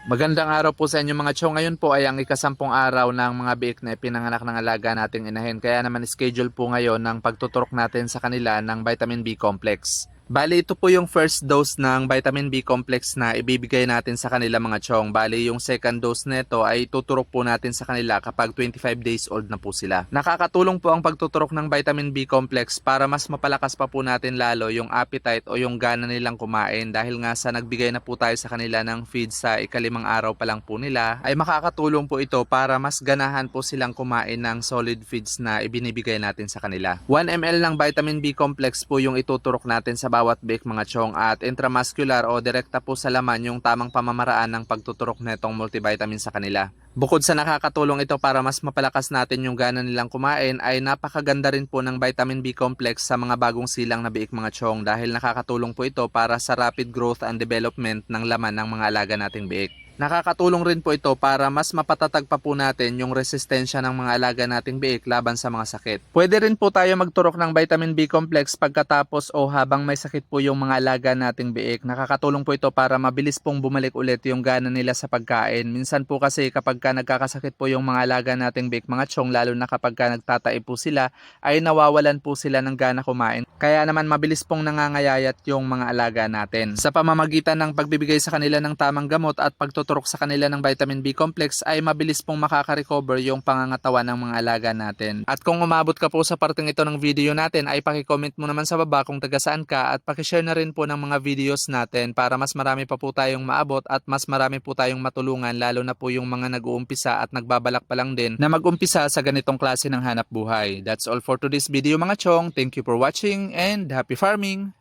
Magandang araw po sa inyo mga chong. Ngayon po ay ang ikasampung araw ng mga biik na ipinanganak ng alaga nating inahin. Kaya naman schedule po ngayon ng pagtuturok natin sa kanila ng vitamin B complex. Bali ito po yung first dose ng vitamin B complex na ibibigay natin sa kanila mga chong. Bali yung second dose nito ay tuturok po natin sa kanila kapag 25 days old na po sila. Nakakatulong po ang pagtuturok ng vitamin B complex para mas mapalakas pa po natin lalo yung appetite o yung gana nilang kumain dahil nga sa nagbigay na po tayo sa kanila ng feed sa ikalimang araw pa lang po nila ay makakatulong po ito para mas ganahan po silang kumain ng solid feeds na ibinibigay natin sa kanila. 1 ml ng vitamin B complex po yung ituturok natin sa bawat biik mga chong at intramuscular o direkta po sa laman yung tamang pamamaraan ng pagtuturok netong multivitamin sa kanila. Bukod sa nakakatulong ito para mas mapalakas natin yung gana nilang kumain ay napakaganda rin po ng vitamin B complex sa mga bagong silang na biik mga chong dahil nakakatulong po ito para sa rapid growth and development ng laman ng mga alaga nating biik. Nakakatulong rin po ito para mas mapatatag pa po natin yung resistensya ng mga alaga nating biik laban sa mga sakit. Pwede rin po tayo magturok ng vitamin B complex pagkatapos o habang may sakit po yung mga alaga nating biik. Nakakatulong po ito para mabilis pong bumalik ulit yung gana nila sa pagkain. Minsan po kasi kapag nagkakasakit po yung mga alaga nating biik mga chong, lalo na kapag nagtatae po sila, ay nawawalan po sila ng gana kumain. Kaya naman mabilis pong nangangayayat yung mga alaga natin. Sa pamamagitan ng pagbibigay sa kanila ng tamang gamot at pagtuturok sa kanila ng vitamin B complex ay mabilis pong makaka-recover yung pangangatawan ng mga alaga natin. At kung umabot ka po sa parteng ito ng video natin ay paki-comment mo naman sa baba kung taga saan ka at paki-share na rin po ng mga videos natin para mas marami pa po tayong maabot at mas marami po tayong matulungan lalo na po yung mga nag-uumpisa at nagbabalak pa lang din na mag-umpisa sa ganitong klase ng hanap buhay. That's all for today's video mga chong. Thank you for watching and happy farming!